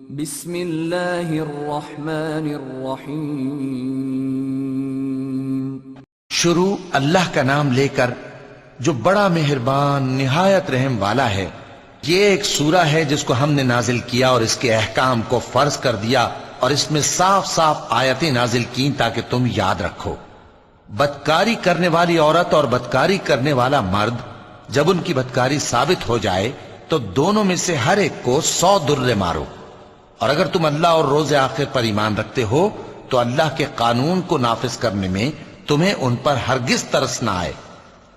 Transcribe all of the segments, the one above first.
بسم اللہ الرحمن الرحیم۔ شروع اللہ کا نام لے کر جو بڑا مہربان نہایت رحم والا ہے۔ یہ ایک سورہ ہے جس کو ہم نے نازل کیا اور اس کے احکام کو فرض کر دیا اور اس میں صاف صاف آیتیں نازل کی تاکہ تم یاد رکھو۔ بدکاری کرنے والی عورت اور بدکاری کرنے والا مرد جب ان کی بدکاری ثابت ہو جائے تو دونوں میں سے ہر ایک کو 100 درے مارو، اور اگر تم اللہ اور روز آخر پر ایمان رکھتے ہو تو اللہ کے قانون کو نافذ کرنے میں تمہیں ان پر ہرگز ترس نہ آئے،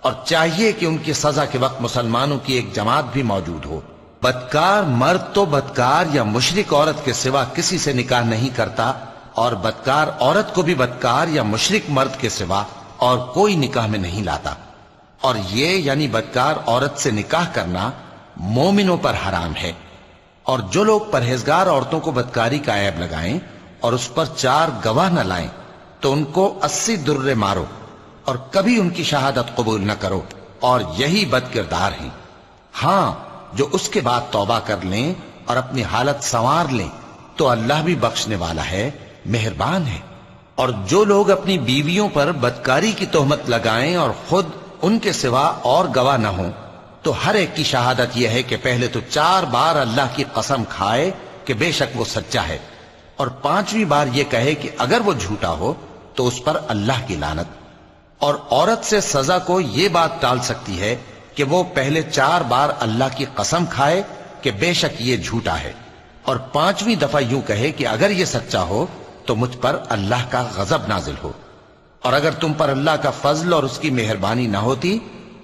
اور چاہیے کہ ان کی سزا کے وقت مسلمانوں کی ایک جماعت بھی موجود ہو۔ بدکار مرد تو بدکار یا مشرک عورت کے سوا کسی سے نکاح نہیں کرتا، اور بدکار عورت کو بھی بدکار یا مشرک مرد کے سوا اور کوئی نکاح میں نہیں لاتا، اور یہ یعنی بدکار عورت سے نکاح کرنا مومنوں پر حرام ہے۔ اور جو لوگ پرہیزگار عورتوں کو بدکاری کا عیب لگائیں اور اس پر 4 گواہ نہ لائیں تو ان کو 80 درے مارو، اور کبھی ان کی شہادت قبول نہ کرو، اور یہی بد کردار ہیں۔ ہاں، جو اس کے بعد توبہ کر لیں اور اپنی حالت سنوار لیں تو اللہ بھی بخشنے والا ہے، مہربان ہے۔ اور جو لوگ اپنی بیویوں پر بدکاری کی تہمت لگائیں اور خود ان کے سوا اور گواہ نہ ہوں تو ہر ایک کی شہادت یہ ہے کہ پہلے تو 4 بار اللہ کی قسم کھائے کہ بے شک وہ سچا ہے، اور 5ویں بار یہ کہے کہ اگر وہ جھوٹا ہو تو اس پر اللہ کی لعنت۔ اور عورت سے سزا کو یہ بات ٹال سکتی ہے کہ وہ پہلے 4 بار اللہ کی قسم کھائے کہ بے شک یہ جھوٹا ہے، اور 5ویں دفعہ یوں کہے کہ اگر یہ سچا ہو تو مجھ پر اللہ کا غضب نازل ہو۔ اور اگر تم پر اللہ کا فضل اور اس کی مہربانی نہ ہوتی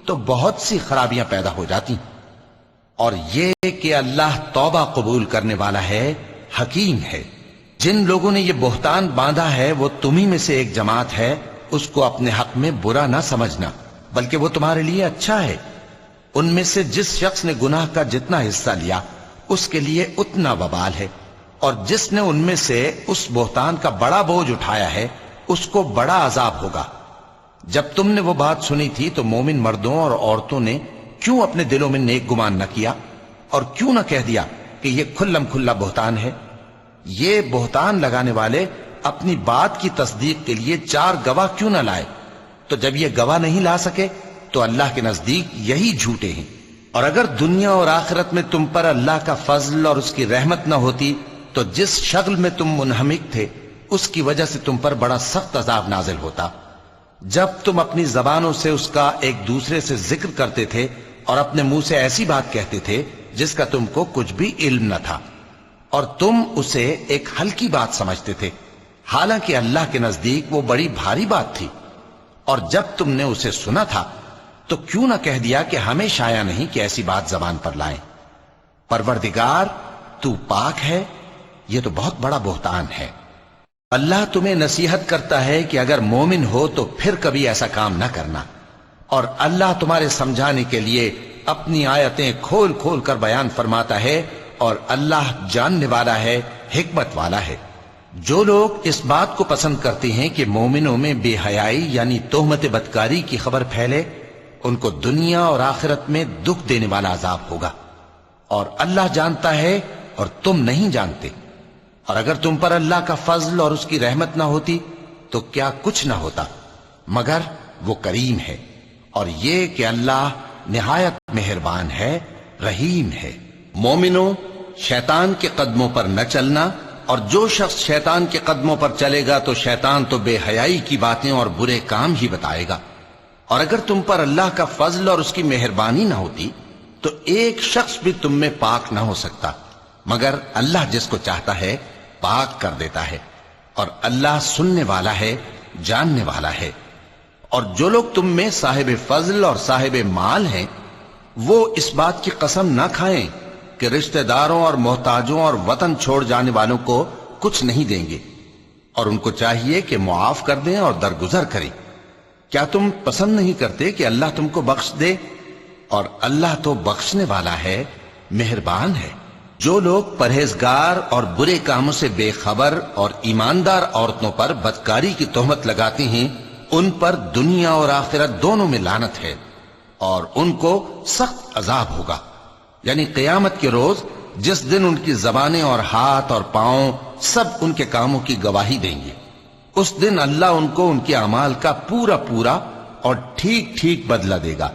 تو بہت سی خرابیاں پیدا ہو جاتی۔ اور یہ کہ اللہ توبہ قبول کرنے والا ہے، حکیم ہے۔ جن لوگوں نے یہ بہتان باندھا ہے وہ تمہیں میں سے ایک جماعت ہے، اس کو اپنے حق میں برا نہ سمجھنا، بلکہ وہ تمہارے لیے اچھا ہے۔ ان میں سے جس شخص نے گناہ کا جتنا حصہ لیا اس کے لیے اتنا وبال ہے، اور جس نے ان میں سے اس بہتان کا بڑا بوجھ اٹھایا ہے اس کو بڑا عذاب ہوگا۔ جب تم نے وہ بات سنی تھی تو مومن مردوں اور عورتوں نے کیوں اپنے دلوں میں نیک گمان نہ کیا، اور کیوں نہ کہہ دیا کہ یہ کھلم کھلا بہتان ہے؟ یہ بہتان لگانے والے اپنی بات کی تصدیق کے لیے 4 گواہ کیوں نہ لائے؟ تو جب یہ گواہ نہیں لا سکے تو اللہ کے نزدیک یہی جھوٹے ہیں۔ اور اگر دنیا اور آخرت میں تم پر اللہ کا فضل اور اس کی رحمت نہ ہوتی تو جس شغل میں تم منہمک تھے اس کی وجہ سے تم پر بڑا سخت عذاب نازل ہوتا، جب تم اپنی زبانوں سے اس کا ایک دوسرے سے ذکر کرتے تھے اور اپنے منہ سے ایسی بات کہتے تھے جس کا تم کو کچھ بھی علم نہ تھا، اور تم اسے ایک ہلکی بات سمجھتے تھے، حالانکہ اللہ کے نزدیک وہ بڑی بھاری بات تھی۔ اور جب تم نے اسے سنا تھا تو کیوں نہ کہہ دیا کہ ہمیں شایع نہیں کہ ایسی بات زبان پر لائیں؟ پروردگار تو پاک ہے، یہ تو بہت بڑا بہتان ہے۔ اللہ تمہیں نصیحت کرتا ہے کہ اگر مومن ہو تو پھر کبھی ایسا کام نہ کرنا، اور اللہ تمہارے سمجھانے کے لیے اپنی آیتیں کھول کھول کر بیان فرماتا ہے، اور اللہ جاننے والا ہے، حکمت والا ہے۔ جو لوگ اس بات کو پسند کرتے ہیں کہ مومنوں میں بے حیائی یعنی تہمت بدکاری کی خبر پھیلے، ان کو دنیا اور آخرت میں دکھ دینے والا عذاب ہوگا، اور اللہ جانتا ہے اور تم نہیں جانتے۔ اور اگر تم پر اللہ کا فضل اور اس کی رحمت نہ ہوتی تو کیا کچھ نہ ہوتا، مگر وہ کریم ہے، اور یہ کہ اللہ نہایت مہربان ہے، رحیم ہے۔ مومنوں، شیطان کے قدموں پر نہ چلنا، اور جو شخص شیطان کے قدموں پر چلے گا تو شیطان تو بے حیائی کی باتیں اور برے کام ہی بتائے گا۔ اور اگر تم پر اللہ کا فضل اور اس کی مہربانی نہ ہوتی تو ایک شخص بھی تم میں پاک نہ ہو سکتا، مگر اللہ جس کو چاہتا ہے پاک کر دیتا ہے، اور اللہ سننے والا ہے، جاننے والا ہے۔ اور جو لوگ تم میں صاحب فضل اور صاحب مال ہیں وہ اس بات کی قسم نہ کھائیں کہ رشتہ داروں اور محتاجوں اور وطن چھوڑ جانے والوں کو کچھ نہیں دیں گے، اور ان کو چاہیے کہ معاف کر دیں اور درگزر کریں۔ کیا تم پسند نہیں کرتے کہ اللہ تم کو بخش دے؟ اور اللہ تو بخشنے والا ہے، مہربان ہے۔ جو لوگ پرہیزگار اور برے کاموں سے بے خبر اور ایماندار عورتوں پر بدکاری کی تہمت لگاتے ہیں ان پر دنیا اور آخرت دونوں میں لعنت ہے، اور ان کو سخت عذاب ہوگا۔ یعنی قیامت کے روز جس دن ان کی زبانیں اور ہاتھ اور پاؤں سب ان کے کاموں کی گواہی دیں گے۔ اس دن اللہ ان کو ان کے اعمال کا پورا پورا اور ٹھیک ٹھیک بدلہ دے گا،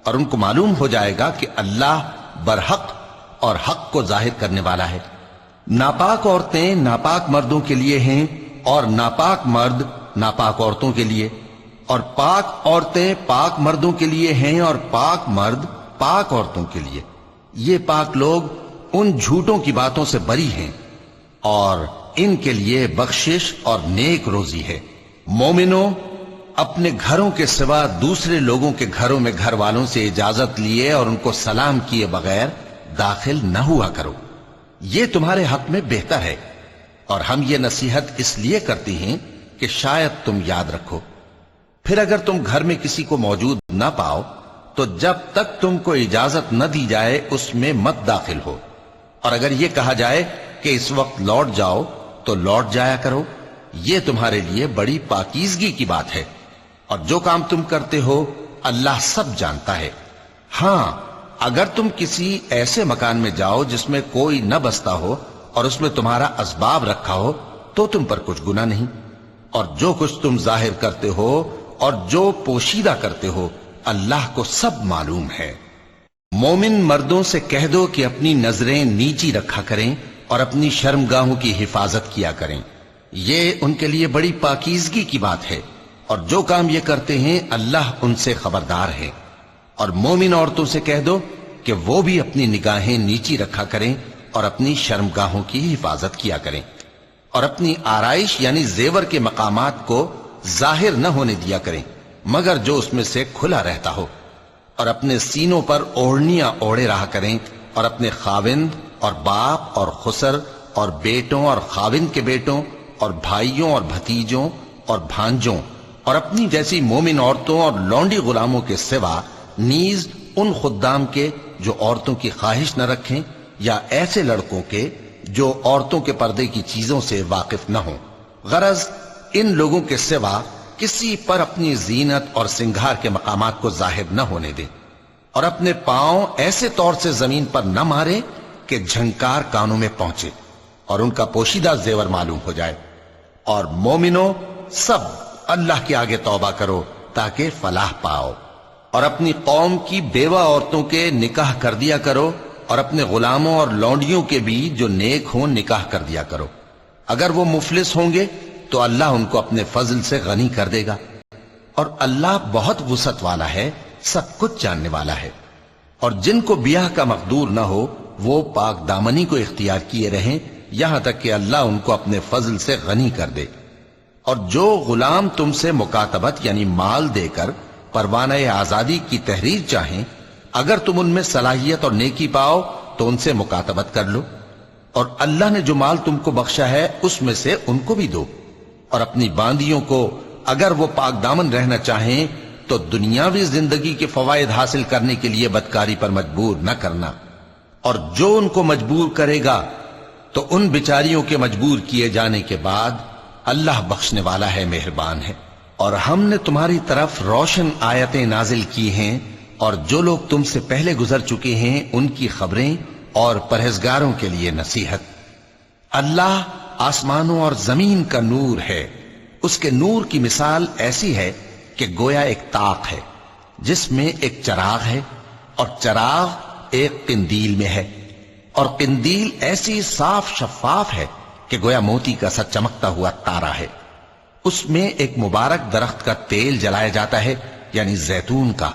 اور ان کو معلوم ہو جائے گا کہ اللہ برحق اور حق کو ظاہر کرنے والا ہے۔ ناپاک عورتیں ناپاک مردوں کے لیے ہیں، اور ناپاک مرد ناپاک عورتوں کے لیے، اور پاک عورتیں پاک مردوں کے لیے ہیں، اور پاک مرد پاک عورتوں کے لیے۔ یہ پاک لوگ ان جھوٹوں کی باتوں سے بری ہیں، اور ان کے لیے بخشش اور نیک روزی ہے۔ مومنوں، اپنے گھروں کے سوا دوسرے لوگوں کے گھروں میں گھر والوں سے اجازت لیے اور ان کو سلام کیے بغیر داخل نہ ہوا کرو، یہ تمہارے حق میں بہتر ہے، اور ہم یہ نصیحت اس لیے کرتے ہیں کہ شاید تم یاد رکھو۔ پھر اگر تم گھر میں کسی کو موجود نہ پاؤ تو جب تک تم کو اجازت نہ دی جائے اس میں مت داخل ہو، اور اگر یہ کہا جائے کہ اس وقت لوٹ جاؤ تو لوٹ جایا کرو، یہ تمہارے لیے بڑی پاکیزگی کی بات ہے، اور جو کام تم کرتے ہو اللہ سب جانتا ہے۔ ہاں، اگر تم کسی ایسے مکان میں جاؤ جس میں کوئی نہ بستا ہو اور اس میں تمہارا اسباب رکھا ہو تو تم پر کچھ گناہ نہیں، اور جو کچھ تم ظاہر کرتے ہو اور جو پوشیدہ کرتے ہو اللہ کو سب معلوم ہے۔ مومن مردوں سے کہہ دو کہ اپنی نظریں نیچی رکھا کریں اور اپنی شرمگاہوں کی حفاظت کیا کریں، یہ ان کے لیے بڑی پاکیزگی کی بات ہے، اور جو کام یہ کرتے ہیں اللہ ان سے خبردار ہے۔ اور مومن عورتوں سے کہہ دو کہ وہ بھی اپنی نگاہیں نیچی رکھا کریں اور اپنی شرمگاہوں کی حفاظت کیا کریں، اور اپنی آرائش یعنی زیور کے مقامات کو ظاہر نہ ہونے دیا کریں مگر جو اس میں سے کھلا رہتا ہو، اور اپنے سینوں پر اوڑھنیاں اوڑھے رہا کریں، اور اپنے خاوند اور باپ اور خسر اور بیٹوں اور خاوند کے بیٹوں اور بھائیوں اور بھتیجوں اور بھانجوں اور اپنی جیسی مومن عورتوں اور لونڈی غلاموں کے سوا نیز ان خدام کے جو عورتوں کی خواہش نہ رکھیں، یا ایسے لڑکوں کے جو عورتوں کے پردے کی چیزوں سے واقف نہ ہوں۔ غرض ان لوگوں کے سوا کسی پر اپنی زینت اور سنگھار کے مقامات کو ظاہر نہ ہونے دیں، اور اپنے پاؤں ایسے طور سے زمین پر نہ مارے کہ جھنکار کانوں میں پہنچے اور ان کا پوشیدہ زیور معلوم ہو جائے۔ اور مومنوں، سب اللہ کے آگے توبہ کرو تاکہ فلاح پاؤ، اور اپنی قوم کی بیوہ عورتوں کے نکاح کر دیا کرو، اور اپنے غلاموں اور لونڈیوں کے بھی جو نیک ہوں نکاح کر دیا کرو۔ اگر وہ مفلس ہوں گے تو اللہ ان کو اپنے فضل سے غنی کر دے گا، اور اللہ بہت وسعت والا ہے، سب کچھ جاننے والا ہے۔ اور جن کو بیاہ کا مقدور نہ ہو وہ پاک دامنی کو اختیار کیے رہیں یہاں تک کہ اللہ ان کو اپنے فضل سے غنی کر دے۔ اور جو غلام تم سے مکاتبت یعنی مال دے کر پروانہ آزادی کی تحریر چاہیں، اگر تم ان میں صلاحیت اور نیکی پاؤ تو ان سے مکاتبت کر لو، اور اللہ نے جو مال تم کو بخشا ہے اس میں سے ان کو بھی دو۔ اور اپنی باندیوں کو اگر وہ پاک دامن رہنا چاہیں تو دنیاوی زندگی کے فوائد حاصل کرنے کے لیے بدکاری پر مجبور نہ کرنا، اور جو ان کو مجبور کرے گا تو ان بیچاریوں کے مجبور کیے جانے کے بعد اللہ بخشنے والا ہے، مہربان ہے۔ اور ہم نے تمہاری طرف روشن آیتیں نازل کی ہیں، اور جو لوگ تم سے پہلے گزر چکے ہیں ان کی خبریں اور پرہیزگاروں کے لیے نصیحت۔ اللہ آسمانوں اور زمین کا نور ہے، اس کے نور کی مثال ایسی ہے کہ گویا ایک طاق ہے جس میں ایک چراغ ہے، اور چراغ ایک قندیل میں ہے، اور قندیل ایسی صاف شفاف ہے کہ گویا موتی کا سا چمکتا ہوا تارا ہے۔ اس میں ایک مبارک درخت کا تیل جلایا جاتا ہے یعنی زیتون کا،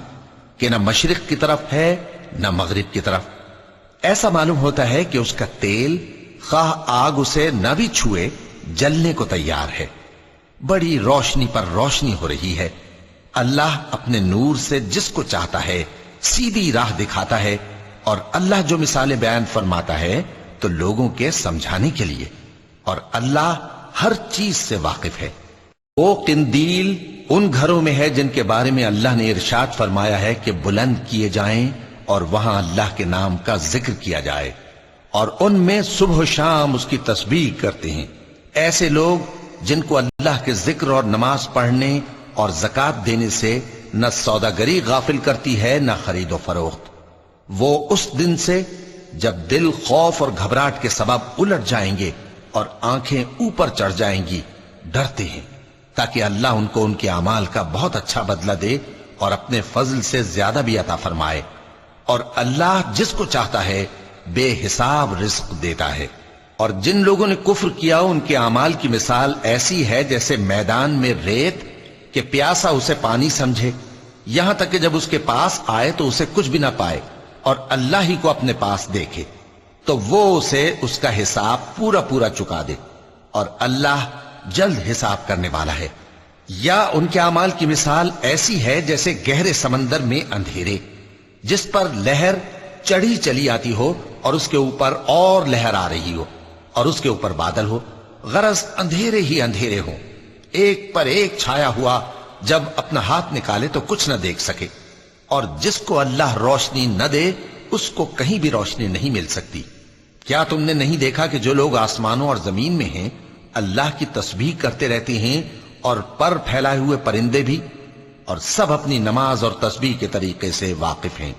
کہ نہ مشرق کی طرف ہے نہ مغرب کی طرف۔ ایسا معلوم ہوتا ہے کہ اس کا تیل خواہ آگ اسے نہ بھی چھوئے جلنے کو تیار ہے۔ بڑی روشنی پر روشنی ہو رہی ہے۔ اللہ اپنے نور سے جس کو چاہتا ہے سیدھی راہ دکھاتا ہے، اور اللہ جو مثالیں بیان فرماتا ہے تو لوگوں کے سمجھانے کے لیے، اور اللہ ہر چیز سے واقف ہے۔ وہ قندیل ان گھروں میں ہے جن کے بارے میں اللہ نے ارشاد فرمایا ہے کہ بلند کیے جائیں اور وہاں اللہ کے نام کا ذکر کیا جائے، اور ان میں صبح و شام اس کی تسبیح کرتے ہیں۔ ایسے لوگ جن کو اللہ کے ذکر اور نماز پڑھنے اور زکوٰۃ دینے سے نہ سوداگری غافل کرتی ہے نہ خرید و فروخت، وہ اس دن سے جب دل خوف اور گھبراہٹ کے سبب الٹ جائیں گے اور آنکھیں اوپر چڑھ جائیں گی، ڈرتے ہیں تاکہ اللہ ان کو ان کے اعمال کا بہت اچھا بدلہ دے اور اپنے فضل سے زیادہ بھی عطا فرمائے، اور اللہ جس کو چاہتا ہے بے حساب رزق دیتا ہے۔ اور جن لوگوں نے کفر کیا ان کے اعمال کی مثال ایسی ہے جیسے میدان میں ریت کہ پیاسا اسے پانی سمجھے، یہاں تک کہ جب اس کے پاس آئے تو اسے کچھ بھی نہ پائے اور اللہ ہی کو اپنے پاس دیکھے تو وہ اسے اس کا حساب پورا پورا چکا دے، اور اللہ جلد حساب کرنے والا ہے۔ یا ان کے اعمال کی مثال ایسی ہے جیسے گہرے سمندر میں اندھیرے جس پر لہر چڑھی چلی آتی ہو اور اس کے اوپر اور لہر آ رہی ہو اور اس کے اوپر بادل ہو، غرض اندھیرے ہی اندھیرے ہوں، ایک پر ایک چھایا ہوا، جب اپنا ہاتھ نکالے تو کچھ نہ دیکھ سکے، اور جس کو اللہ روشنی نہ دے اس کو کہیں بھی روشنی نہیں مل سکتی۔ کیا تم نے نہیں دیکھا کہ جو لوگ آسمانوں اور زمین میں ہیں اللہ کی تسبیح کرتے رہتے ہیں، اور پر پھیلائے ہوئے پرندے بھی، اور سب اپنی نماز اور تسبیح کے طریقے سے واقف ہیں،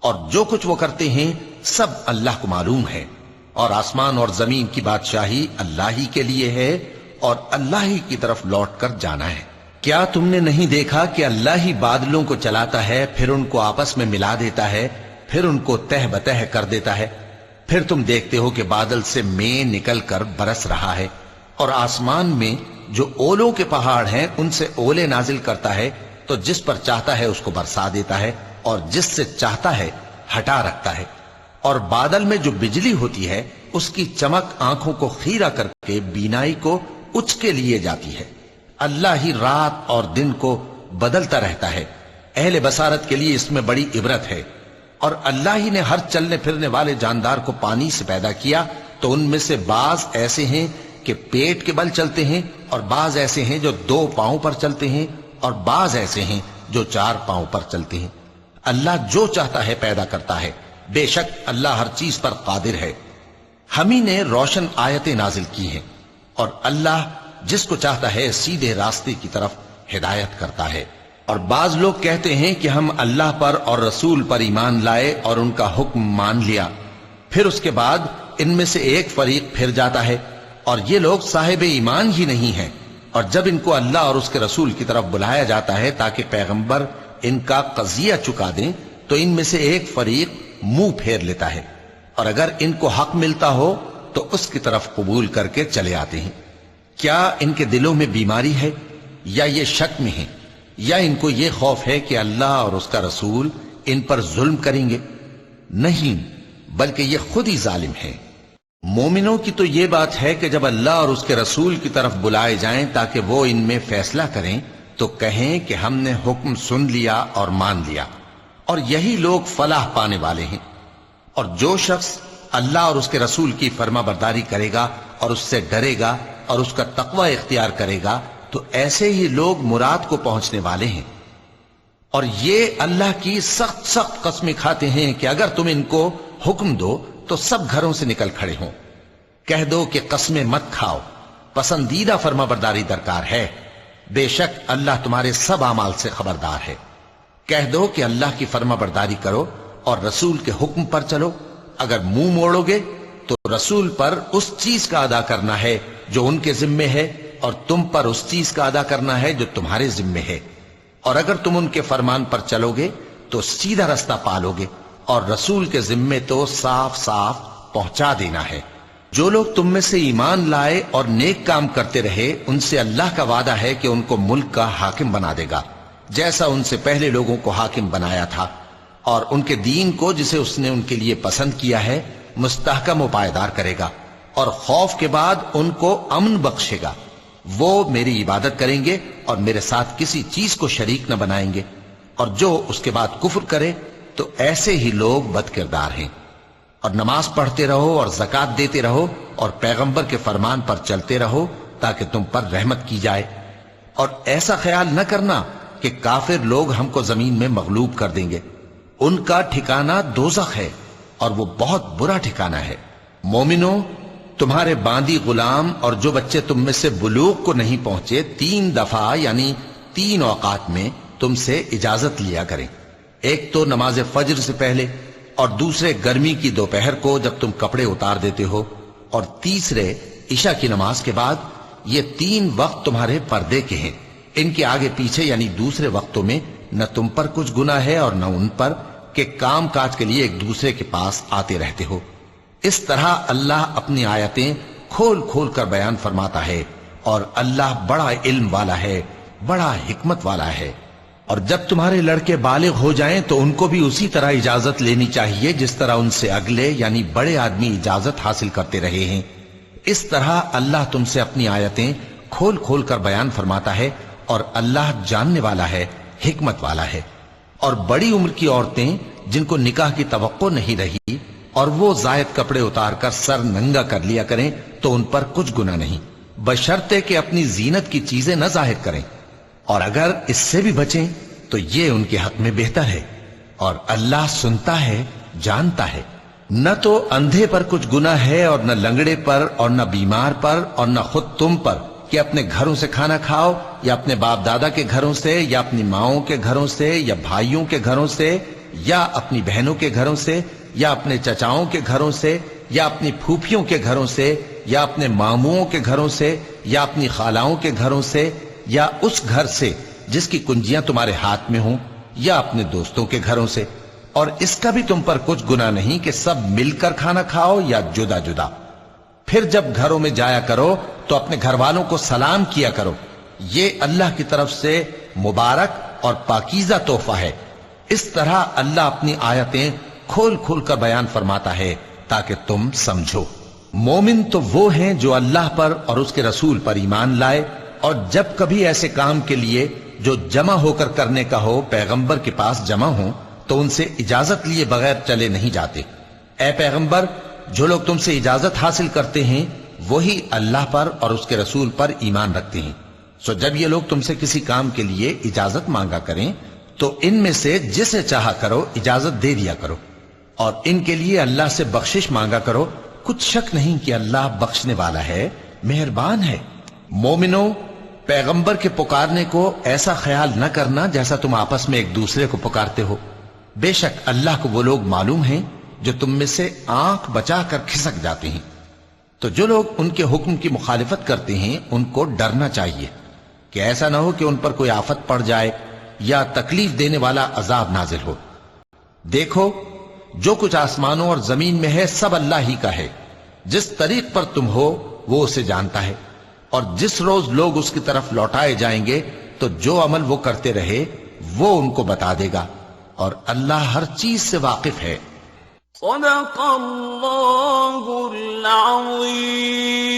اور جو کچھ وہ کرتے ہیں سب اللہ کو معلوم ہے، اور آسمان اور زمین کی بادشاہی اللہ ہی کے لیے ہے اور اللہ ہی کی طرف لوٹ کر جانا ہے۔ کیا تم نے نہیں دیکھا کہ اللہ ہی بادلوں کو چلاتا ہے، پھر ان کو آپس میں ملا دیتا ہے، پھر ان کو تہ بتہ کر دیتا ہے، پھر تم دیکھتے ہو کہ بادل سے مے نکل کر برس رہا ہے، اور آسمان میں جو اولوں کے پہاڑ ہیں ان سے اولے نازل کرتا ہے، تو جس پر چاہتا ہے اس کو برسا دیتا ہے اور جس سے چاہتا ہے ہٹا رکھتا ہے، اور بادل میں جو بجلی ہوتی ہے اس کی چمک آنکھوں کو خیرہ کر کے بینائی کو اچکے لیے جاتی ہے۔ اللہ ہی رات اور دن کو بدلتا رہتا ہے، اہل بصارت کے لیے اس میں بڑی عبرت ہے۔ اور اللہ ہی نے ہر چلنے پھرنے والے جاندار کو پانی سے پیدا کیا، تو ان میں سے بعض ایسے ہیں کہ پیٹ کے بل چلتے ہیں، اور بعض ایسے ہیں جو 2 پاؤں پر چلتے ہیں، اور بعض ایسے ہیں جو 4 پاؤں پر چلتے ہیں۔ اللہ جو چاہتا ہے پیدا کرتا ہے، بے شک اللہ ہر چیز پر قادر ہے۔ ہم ہی نے روشن آیتیں نازل کی ہیں، اور اللہ جس کو چاہتا ہے سیدھے راستے کی طرف ہدایت کرتا ہے۔ اور بعض لوگ کہتے ہیں کہ ہم اللہ پر اور رسول پر ایمان لائے اور ان کا حکم مان لیا، پھر اس کے بعد ان میں سے ایک فریق پھر جاتا ہے، اور یہ لوگ صاحب ایمان ہی نہیں ہیں، اور جب ان کو اللہ اور اس کے رسول کی طرف بلایا جاتا ہے تاکہ پیغمبر ان کا قضیہ چکا دیں، تو ان میں سے ایک فریق منہ پھیر لیتا ہے، اور اگر ان کو حق ملتا ہو تو اس کی طرف قبول کر کے چلے آتے ہیں۔ کیا ان کے دلوں میں بیماری ہے، یا یہ شک میں ہیں، یا ان کو یہ خوف ہے کہ اللہ اور اس کا رسول ان پر ظلم کریں گے؟ نہیں، بلکہ یہ خود ہی ظالم ہیں۔ مومنوں کی تو یہ بات ہے کہ جب اللہ اور اس کے رسول کی طرف بلائے جائیں تاکہ وہ ان میں فیصلہ کریں تو کہیں کہ ہم نے حکم سن لیا اور مان لیا، اور یہی لوگ فلاح پانے والے ہیں۔ اور جو شخص اللہ اور اس کے رسول کی فرما برداری کرے گا اور اس سے ڈرے گا اور اس کا تقوی اختیار کرے گا تو ایسے ہی لوگ مراد کو پہنچنے والے ہیں۔ اور یہ اللہ کی سخت سخت قسمیں کھاتے ہیں کہ اگر تم ان کو حکم دو تو سب گھروں سے نکل کھڑے ہوں۔ کہہ دو کہ قسمیں مت کھاؤ، پسندیدہ فرما برداری درکار ہے، بے شک اللہ تمہارے سب اعمال سے خبردار ہے۔ کہہ دو کہ اللہ کی فرما برداری کرو اور رسول کے حکم پر چلو، اگر منہ موڑو گے تو رسول پر اس چیز کا ادا کرنا ہے جو ان کے ذمے ہے، اور تم پر اس چیز کا ادا کرنا ہے جو تمہارے ذمے ہے، اور اگر تم ان کے فرمان پر چلو گے تو سیدھا رستہ پالو گے، اور رسول کے ذمے تو صاف صاف پہنچا دینا ہے۔ جو لوگ تم میں سے ایمان لائے اور نیک کام کرتے رہے ان سے اللہ کا وعدہ ہے کہ ان کو ملک کا حاکم بنا دے گا، جیسا ان سے پہلے لوگوں کو حاکم بنایا تھا، اور ان کے دین کو جسے اس نے ان کے لیے پسند کیا ہے مستحکم و پائیدار کرے گا، اور خوف کے بعد ان کو امن بخشے گا۔ وہ میری عبادت کریں گے اور میرے ساتھ کسی چیز کو شریک نہ بنائیں گے، اور جو اس کے بعد کفر کرے تو ایسے ہی لوگ بد کردار ہیں۔ اور نماز پڑھتے رہو اور زکوٰۃ دیتے رہو اور پیغمبر کے فرمان پر چلتے رہو تاکہ تم پر رحمت کی جائے، اور ایسا خیال نہ کرنا کہ کافر لوگ ہم کو زمین میں مغلوب کر دیں گے، ان کا ٹھکانہ دوزخ ہے اور وہ بہت برا ٹھکانہ ہے۔ مومنوں، تمہارے باندی غلام اور جو بچے تم میں سے بلوغ کو نہیں پہنچے 3 دفعہ یعنی 3 اوقات میں تم سے اجازت لیا کریں، ایک تو نماز فجر سے پہلے، اور دوسرے گرمی کی دوپہر کو جب تم کپڑے اتار دیتے ہو، اور تیسرے عشاء کی نماز کے بعد۔ یہ 3 وقت تمہارے پردے کے ہیں، ان کے آگے پیچھے یعنی دوسرے وقتوں میں نہ تم پر کچھ گناہ ہے اور نہ ان پر، کہ کام کاج کے لیے ایک دوسرے کے پاس آتے رہتے ہو۔ اس طرح اللہ اپنی آیتیں کھول کھول کر بیان فرماتا ہے، اور اللہ بڑا علم والا ہے، بڑا حکمت والا ہے۔ اور جب تمہارے لڑکے بالغ ہو جائیں تو ان کو بھی اسی طرح اجازت لینی چاہیے جس طرح ان سے اگلے یعنی بڑے آدمی اجازت حاصل کرتے رہے ہیں۔ اس طرح اللہ تم سے اپنی آیتیں کھول کھول کر بیان فرماتا ہے، اور اللہ جاننے والا ہے، حکمت والا ہے۔ اور بڑی عمر کی عورتیں جن کو نکاح کی توقع نہیں رہی اور وہ زائد کپڑے اتار کر سر ننگا کر لیا کریں تو ان پر کچھ گناہ نہیں، بشرطے کہ اپنی زینت کی چیزیں نہ ظاہر کریں، اور اگر اس سے بھی بچیں تو یہ ان کے حق میں بہتر ہے، اور اللہ سنتا ہے، جانتا ہے۔ نہ تو اندھے پر کچھ گناہ ہے اور نہ لنگڑے پر اور نہ بیمار پر اور نہ خود تم پر کہ اپنے گھروں سے کھانا کھاؤ، یا اپنے باپ دادا کے گھروں سے، یا اپنی ماؤں کے گھروں سے، یا بھائیوں کے گھروں سے، یا اپنی بہنوں کے گھروں سے، یا اپنے چچاؤں کے گھروں سے، یا اپنی پھوپھیوں کے گھروں سے، یا اپنے ماموؤں کے گھروں سے، یا اپنی خالاؤں کے گھروں سے، یا اس گھر سے جس کی کنجیاں تمہارے ہاتھ میں ہوں، یا اپنے دوستوں کے گھروں سے۔ اور اس کا بھی تم پر کچھ گناہ نہیں کہ سب مل کر کھانا کھاؤ یا جدا جدا۔ پھر جب گھروں میں جایا کرو تو اپنے گھر والوں کو سلام کیا کرو، یہ اللہ کی طرف سے مبارک اور پاکیزہ تحفہ ہے۔ اس طرح اللہ اپنی آیتیں کھول کھول کر بیان فرماتا ہے تاکہ تم سمجھو۔ مومن تو وہ ہیں جو اللہ پر اور اس کے رسول پر ایمان لائے، اور جب کبھی ایسے کام کے لیے جو جمع ہو کر کرنے کا ہو پیغمبر کے پاس جمع ہوں تو ان سے اجازت لیے بغیر چلے نہیں جاتے۔ اے پیغمبر، جو لوگ تم سے اجازت حاصل کرتے ہیں وہی اللہ پر اور اس کے رسول پر ایمان رکھتے ہیں، سو جب یہ لوگ تم سے کسی کام کے لیے اجازت مانگا کریں تو ان میں سے جسے چاہا کرو اجازت دے دیا کرو، اور ان کے لیے اللہ سے بخشش مانگا کرو، کچھ شک نہیں کہ اللہ بخشنے والا ہے، مہربان ہے۔ مومنو، پیغمبر کے پکارنے کو ایسا خیال نہ کرنا جیسا تم آپس میں ایک دوسرے کو پکارتے ہو، بے شک اللہ کو وہ لوگ معلوم ہیں جو تم میں سے آنکھ بچا کر کھسک جاتے ہیں۔ تو جو لوگ ان کے حکم کی مخالفت کرتے ہیں ان کو ڈرنا چاہیے کہ ایسا نہ ہو کہ ان پر کوئی آفت پڑ جائے یا تکلیف دینے والا عذاب نازل ہو۔ دیکھو، جو کچھ آسمانوں اور زمین میں ہے سب اللہ ہی کا ہے، جس طریق پر تم ہو وہ اسے جانتا ہے، اور جس روز لوگ اس کی طرف لوٹائے جائیں گے تو جو عمل وہ کرتے رہے وہ ان کو بتا دے گا، اور اللہ ہر چیز سے واقف ہے۔ صدق اللہ العظیم۔